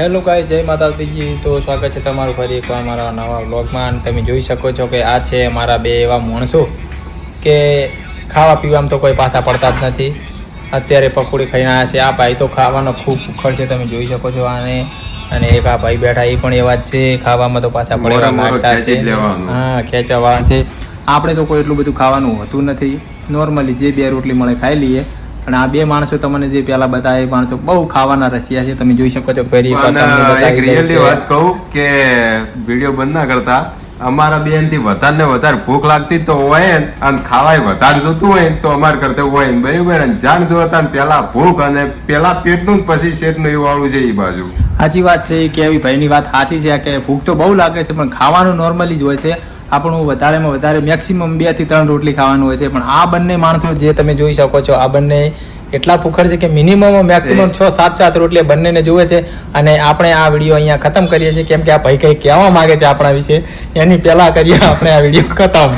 Hello guys, જય માતાજી। તો સ્વાગત છે તમારું ફરી એકવાર મારા નવા વ્લોગમાં। તમે જોઈ શકો છો કે આ છે મારા બે એવા માણસો કે ખાવા પીવામાં તો કોઈ પાછા પડતા જ નથી। અત્યારે પકોડી ખાઈને આવ્યા છે। આ ભાઈ તો ખાવાનો ખૂબ ઉખડ છે, તમે જોઈ શકો છો આને। અને એક આ ભાઈ બેઠા એ પણ એવા જ છે, ખાવામાં તો પાછા પડવા માંગતા છે। હા, ખેંચવાવાળા છે। આપણે તો કોઈ એટલું બધું ખાવાનું હોતું નથી, નોર્મલી જે બે રોટલી મળે ખાઈ લઈએ। અને આ બે માણસો તમને જે પેલા બતાવે એ માણસો બહુ ખાવાના રસિયા છે, તમે જોઈ શકો છો। ફરી એક રિયલી વાત કહું કે વિડીયો બંધ ના કરતા, અમારા બેન થી વધારે ને વધારે ભૂખ લાગતી તો હોય અને ખાવાય વધારે જોતું હોય તો અમારે કરતા હોય બરાબર। જાણ જોતા પેલા ભૂખ અને પેલા પેટનું પછી શેઠનું એવું વાળું છે એ બાજુ। સાચી વાત છે કે એવી ભાઈની વાત સાચી છે કે ભૂખ તો બહુ લાગે છે, પણ ખાવાનું નોર્મલી જ હોય છે। આપણું વધારેમાં વધારે મેક્સિમમ 2 થી 3 રોટલી ખાવાનું હોય છે, પણ આ બંને માણસો જે તમે જોઈ શકો છો, આ બંને એટલા ભૂખડ છે કે મિનિમમ મેક્સિમમ 6-7 રોટલી બંનેને જોવે છે। અને આપણે આ વિડીયો અહીંયા ખતમ કરીએ છીએ, કેમ કે આ ભાઈ કંઈ કહેવા માંગે છે આપણા વિશે, એની પહેલા કરીએ આપણે આ વિડીયો ખતમ।